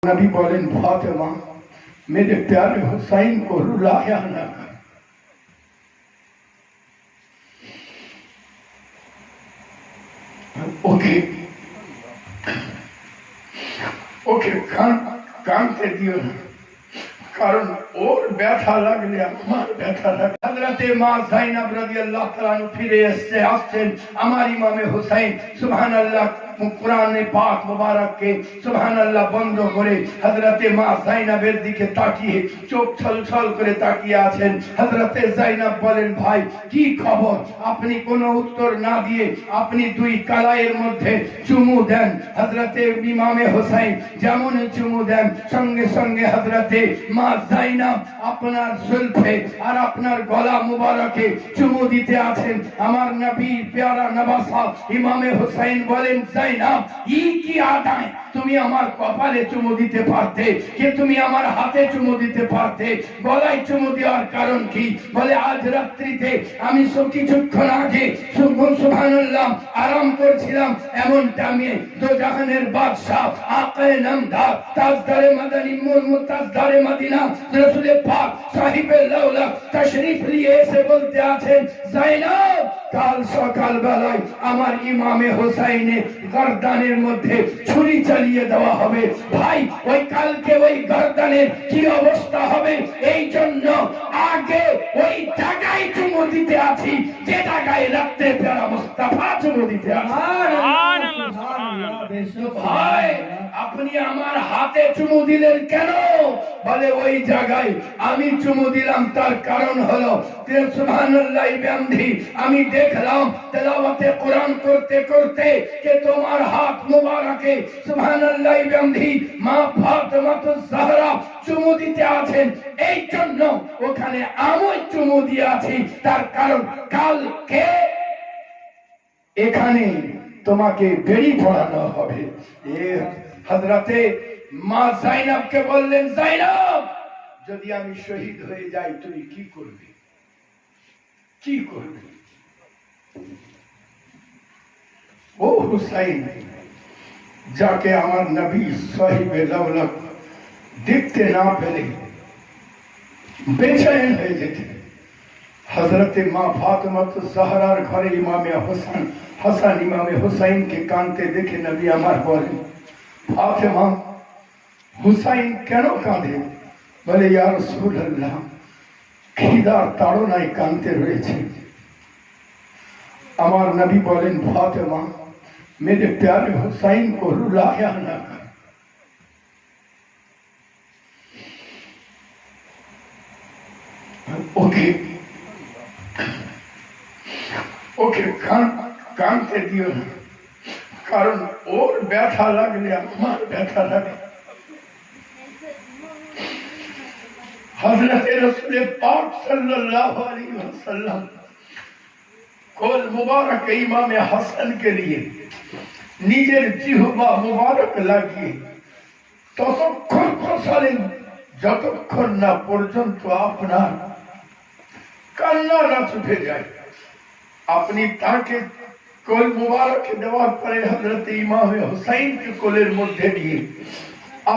नबी बोलें फातिमा मेरे प्यारे हुसैन को रुलाया ना कर। ओके ओके কানতে দিও না, কারণ ওর ব্যথা লাগলে আমার ব্যথা লাগে। হযরতে মা যায়েনব রাদিয়াল্লাহু তাআলা ফিরে আসছেন আমার ইমামে হুসাইন সুবহানাল্লাহ কুরআনে পাক মুবারক কে সুবহানাল্লাহ বন্ধ করে হযরতে মা যায়েনবের দিকে তাকিয়ে চোখ ছলছল করে তাকিয়ে আছেন। হযরতে যায়েনব বলেন, ভাই কি খবর? আপনি কোনো উত্তর না দিয়ে আপনি দুই কালাইয়ের মধ্যে চুমু দেন। হযরতে ইমামে হুসাইন যেমন চুমু দেন, সঙ্গে সঙ্গে হযরতে মা যায়েনব আপনার জুলফে আর আপনার গলা মুবারকে চুমু দিতে আছেন। আমার নবীর প্যারা নবাসা ইমামে হুসাইন বলেন, যায়েনব ই কি আদায়, তুমি আমার কপালে চুমু দিতে পারতে, কে তুমি আমার হাতে চুমু দিতে পারতে, গলায় চুমু দেওয়ার কারণ কি? বলে, আজ রাত্রিতে আমি কিছুক্ষণ আগে সুবহানাল্লাহ আরাম করছিলাম, এমন টাইমে দোজাহানের বাদশা আকায়ে নামদার তাজদারে মাদানী মুতাজদারে মদিনা রাসূলে পাক সাহিবে লাউলা তাশরীফ নিয়ে এসে বলতে আছেন, যায়েনব কাল সকাল বেলায় আমার ইমামে হুসাইনের গর্দানের মধ্যে ছুরি চালিয়ে দেওয়া হবে। ভাই ওই কালকে ওই গর্দানের কি অবস্থা হবে, এই জন্য আগে ওই জায়গায় চুমু দিতে আছি যে জায়গায় রাত্রে প্যারা মুস্তাফা চুমু দিতে আছি। ভাই আপনি আমার হাতে চুমু দিলেন কেন? বলে, ওই জায়গায় আমি চুমু দিলাম তার কারণ হলো সুবহানাল্লাহ বিহামদি আমি দেখলাম তেলাওয়াতে কোরআন করতে করতে যে তোমার হাত মুবারকে সুবহানাল্লাহ বিহামদি মা ফাতেমাতুজ জাহরা চুমু দিতে আছেন, এই জন্য ওখানে আমি চুমু দিয়ে আছি। তার কারণ কালকে এখানে তোমাকে বেড়ি পড়ানো হবে। হযরতে মা যায়েনবকে বললেন, যায়েনব যদি আমি শহীদ হয়ে যাই তুমি কি করবে? কি করবে? ও হুসাইন যাকে আমার নবী সাহিবে লাউলাক দেখতে না পেলে বেচैन হয়ে যেতেন। হযরতে মা ফাতেমাতুজ জাহরার ঘরে ইমামে হাসান ইমামে হুসাইনকে কাঁদতে দেখে নবী আমার বলেন, ফাতেমা হুসাইন কেন কাঁদে? বলে, ইয়া রাসূলুল্লাহ খিদার তাড়নায় কাঁদতে রয়েছে। আমার নবী বলেন, ফাতেমা मेरे प्यारे हुसैन को रुलाया ना कर। ओके ওকে কাঁদতে দিও না, কারণ ওর ব্যথা লাগলে আমার ব্যথা লাগে। হযরতে রাসূল পাক সাল্লাল্লাহু अलैहि वसल्लम কোল মুবারক ইমামে হাসানকে নিয়ে নিজের জিহ্বা মুবারক লাগিয়ে ততক্ষণ ফসালেন যতক্ষণ না পর্যন্ত আপনার কান্না না ছুটে যায়। আপনি তাকে কোল মুবারক দেওয়ার পরে হযরতে ইমামে হুসাইনকে কোলের মধ্যে নিয়ে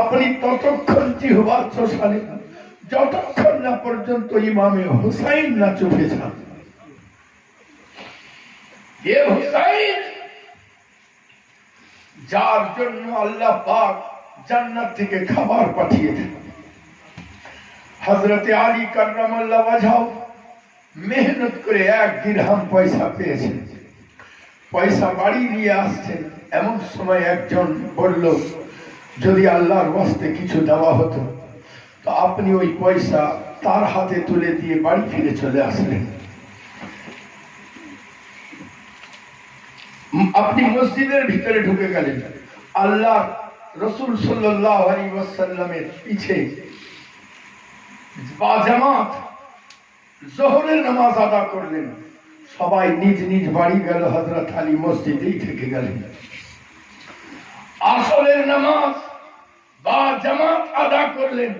আপনি ততক্ষণ জিহ্বা চষালেন যতক্ষণ না পর্যন্ত ইমামে হুসাইন না চুপে যান। ये হুসাইন যার জন্য আল্লাহ পাক জান্নাত থেকে খাবার পাঠিয়েছেন। হযরতে আলী কাররামাল্লাহু ওয়াজহাহু মেহনত করে 1 দিরহাম পয়সা পেয়েছেন, পয়সা বাড়ি নিয়ে আসছেন। এমন সময় একজন বলল, যদি আল্লাহর ওয়াস্তে কিছু দেওয়া হতো তো আপনি ওই পয়সা তার হাতে তুলে দিয়ে বাড়ি ফিরে চলে আসলেন। আপনি মসজিদের ভিতরে ঢুকে গেলেন, আল্লাহ রাসূল সাল্লাল্লাহু আলাইহি ওয়াসাল্লামের পিছে বাজামাত যোহরের নামাজ আদা করলেন। সবাই নিজ নিজ বাড়ি গেল, হযরত আলী মসজিদেই থেকে গেলেন। আসরের নামাজ বাজামাত আদা করলেন,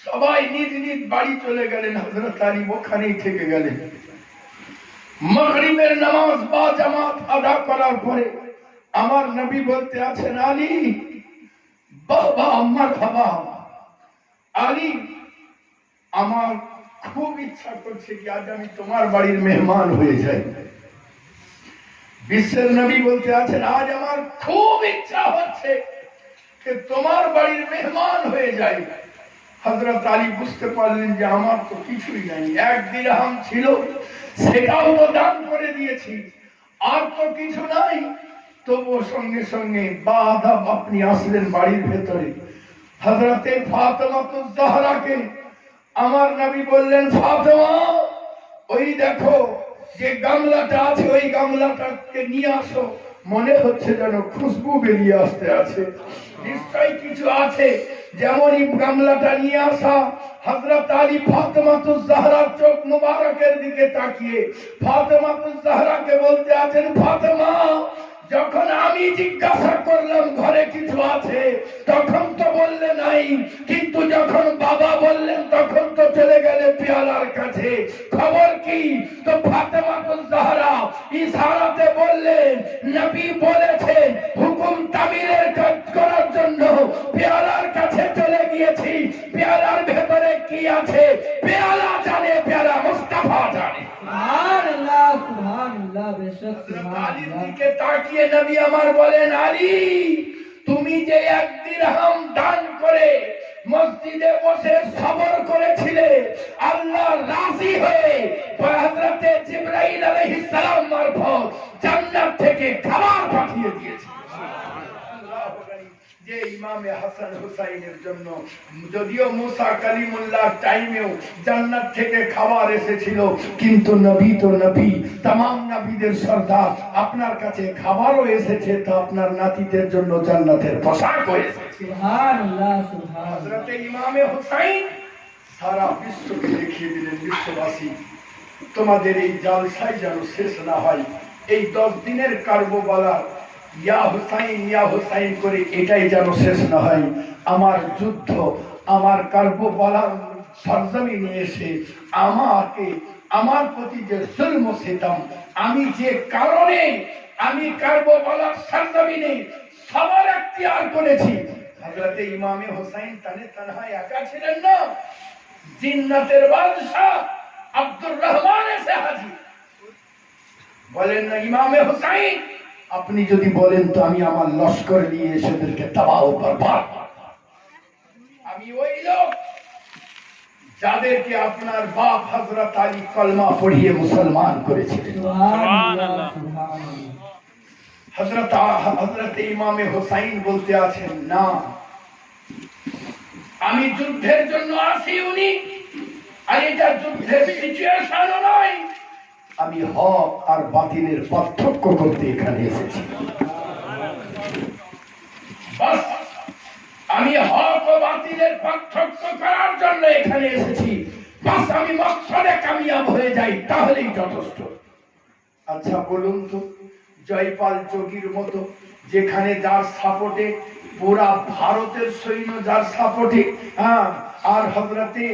সবাই নিজ নিজ বাড়ি চলে গেলেন, হযরত আলী ওখানেই থেকে গেলেন। মাগরিবের নামাজ বাজামাত আদা করার পরে আমার নবী বলতে আছেন, আলী বাবা আমার বাবা আলী, আমার খুব ইচ্ছা করছে কি আজ আমি তোমার বাড়ির মেহমান হয়ে যাই। বিশ্বের নবী বলতে আছেন আজ আমার খুব ইচ্ছা হচ্ছে যে তোমার বাড়ির মেহমান হয়ে যাই। হযরত আলী বুঝতে পারলেন যে আমার তো কিছুই নাই, 1 দিরহাম ছিল সেটাও তো দান করে দিয়েছি, আর তো কিছু নাই। তবুও সঙ্গে সঙ্গে বাদাব আপনি আসলেন বাড়ির ভেতরে। হযরতে ফাতেমাতুজ জাহরাকে আমার নবী বললেন, ফাতেমা ওই দেখো যে গামলাটা আছে ওই গামলাটাকে নিয়ে আসো। মনে হচ্ছে যেন খুশবু বেরিয়ে আসতে আছে, নিশ্চয়ই কিছু আছে। যেমনই গামলাটা নিয়ে আসা, হযরত আলী ফাতেমাতুজ জাহরার চোখ মুবারকের দিকে তাকিয়ে ফাতেমাতুজ জাহরাকে বলতে আছেন, ফাতেমা যখন আমি জিজ্ঞাসা করলাম ঘরে কিছু আছে তখন তো বললে নাই, কিন্তু যখন বাবা বললেন তখন তো চলে গেলে পেয়ালার কাছে, খবর কি? তো ফাতেমাতুজ জাহরা ইশারাতে বললেন, নবী বলেছেন হুকুম তামিলের কাজ করার জন্য পেয়ালার কাছে চলে গিয়েছি। পেয়ালার ভেতরে কি আছে পেয়ালা জানে, পেয়ালা মুস্তাফা জানে। সুবহানাল্লাহ সুবহানাল্লাহ, বেশক সুবহানাল্লাহ। দিকে তাকিয়ে নবী আমার বলেন, আলী তুমি যে 1 দিরহাম দান করে মসজিদে বসে সবর করেছিলে, আল্লাহ রাজি হয়ে হযরতে জিবরাইল আলাইহিস সালাম মারফত জান্নাত থেকে খাবার পাঠিয়ে দিয়েছে। যে ইমামে হাসান হুসাইনের জন্য যদিও মুসা কালিমুল্লাহ টাইমেও জান্নাত থেকে খাবার এসেছিল, কিন্তু নবী তো নবী, तमाम নবীদের সরদার, আপনার কাছে খাবারও এসেছে তো আপনার নাতিদের জন্য জান্নাতের পোশাকও এসেছে। সুবহানাল্লাহ সুবহানাল্লাহ। হযরতে ইমামে হুসাইন সারা বিশ্বকে দেখিয়ে দিলেন, বিশ্ববাসী তোমাদের এই জালসাই যেন শেষ না হয়। এই 10 দিনের কারবালা ইয়া হুসাইন করে এটাই যেন শেষ না হয়। আমার যুদ্ধ, আমার কারবালার সরজমিনে এসে আমাকে, আমার প্রতি যে জুলম ও সিতম, আমি যে কারণে আমি কারবালার সরজমিনে সবার এখতিয়ার করেছি। হযরতে ইমামে হুসাইন তানহা একা ছিলেন না, জিন্নাতের বাদশা আব্দুর রহমান এসে হাজির। বলেন না ইমামে হুসাইন আপনি যদি বলেন তো আমি আমার লস্কর নিয়ে এসে ওদেরকে তাবাহ বরবাদ। আমি ওই লোক যাদেরকে আপনার বাপ হযরত আলী কলমা পড়িয়ে মুসলমান করেছিলেন। সুবহানাল্লাহ সুবহানাল্লাহ। হযরত ইমামে হুসাইন বলতে আছেন, না আমি যুদ্ধের জন্য আসিনি, আর এটা যুদ্ধের সিচুয়েশন নয়, আমি হক আর বাতিলের পার্থক্য করতে এখানে এসেছি। বাস আমি হক ও বাতিলের পার্থক্য করার জন্য এখানে এসেছি। বাস আমি মকসদে কামিয়াব হয়ে যাই তাহলেই যথেষ্ট। আচ্ছা বলুন তো, জয়পাল যোগীর মতো যেখানে যার সাপোর্টে পুরা ভারতের সৈন্য, যার সাপোর্টে আর হযরতে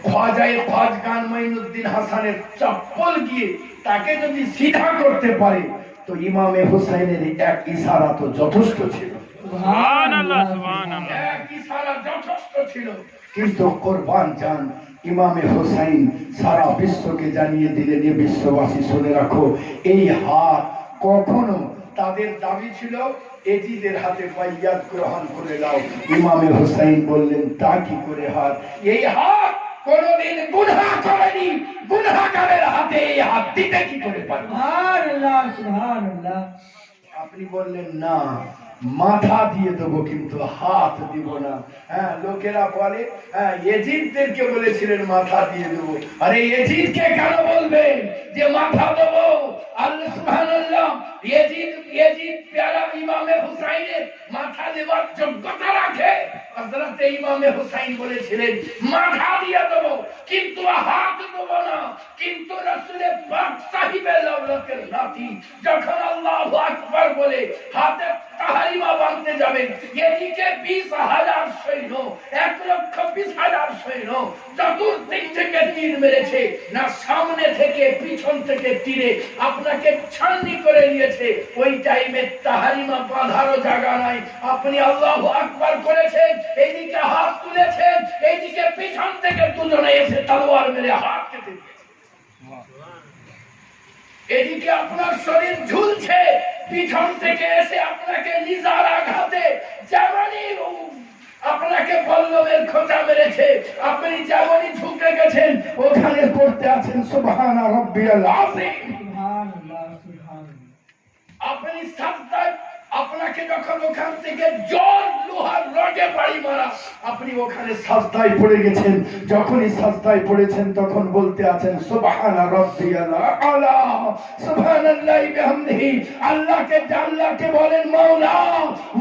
খ্বাজায়ে খাজগান মঈনুদ্দিন হাসানের চপ্পল গিয়ে তাকে যদি সিধা করতে পারে তো ইমামে হুসাইনের এক ইশারা তো যথেষ্ট ছিল। সুবহানাল্লাহ সুবহানাল্লাহ, এক ইশারা যথেষ্ট ছিল। কিন্তু কুরবান জান ইমামে হুসাইন সারা বিশ্বকে জানিয়ে দিলেন, এ বিশ্ববাসী শুনে রাখো, এই হাত কখনো, তাদের দাবি ছিল এজিদের হাতে বাইয়াত গ্রহণ করে নাও। ইমামে হুসাইন বললেন, তা কি করে হাত? এই হাত কোনদিন গুনাহ করেনি, গুনাহগারের হাতে এই হাত দিতে কি করে পারে? সুবহানাল্লাহ সুবহানাল্লাহ। আপনি বললেন না মাথা দিয়ে দেবো কিন্তু হাত দিব না। লোকেরা বলে এজিদদেরকে বলেছিলেন মাথা দিয়ে দেবো, আরে এজিদকে কেন বলবেন যে মাথা দেবো? আল্লাহ সুবহানাল্লাহ, এজিদ প্যারা ইমামে হুসাইনের মাথা দেওয়ার যোগ্যতা রাখে। হযরত ইমামে হুসাইন বলেছিলেন মাথা দিয়ে দেবো কিন্তু হাত দেবো না। কিন্তু রাসূলের পাক সাহিবে লাউলাকের নাতি যখন আল্লাহু আকবার বলে হাতে তাহারিমা বাঁধতে যাবেন, এদিকে 20,000 সৈন্য, 1,20,000 সৈন্য, চতুর্দিক থেকে তীর মেরেছে, না সামনে থেকে পিছন থেকে তীরে আপনাকে ছান্নি করে নিয়েছে। ওই টাইমে তাহারিমা বাঁধারও জায়গা নাই, আপনি আল্লাহু আকবার করেছেন, এইদিকে হাত তুলেছেন, এইদিকে পিছন থেকে দুজনে এসে তলোয়ার মেরে হাত কেটে দিয়েছে। এদিকে আপনার শরীর ঝুলছে, পিছন থেকে এসে আপনাকে নিজার আঘাতে যেমনই আপনাকে পল্লবের খোঁচা মেরেছে, আপনি যেমনই ঝুঁকে গেছেন, ওখানে পড়তে আছেন সুবহান রাব্বিয়াল আযীম। আপনি সাজদায়, আপনাকে যখন ওখান থেকে জোর লোহার রডে বাড়ি মারা, আপনি ওখানে সাজদায় পড়ে গেছেন। যখনই সাজদায় পড়েছেন তখন বলতে আছেন সুবহান রাব্বিয়াল আলা, সুবহানাল্লাহি বিহামদিহি। আল্লাহকে বলেন মাওলা,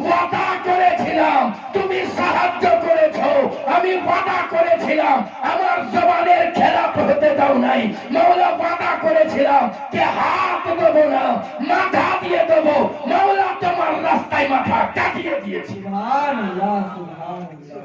ওয়াদা করেছিলাম তুমি সাহায্য করেছো, আমি ওয়াদা করেছিলাম আমার জবানের খেলাফ হতে দাও নাই। মাওলা ওয়াদা করেছিলাম যে হাত দেবো না, মাথা দিয়ে দেবো। মাওলা তোমার রাস্তায় মাথা কাটিয়ে দিয়েছি। সুবহানাল্লাহ, সুবহানাল্লাহ।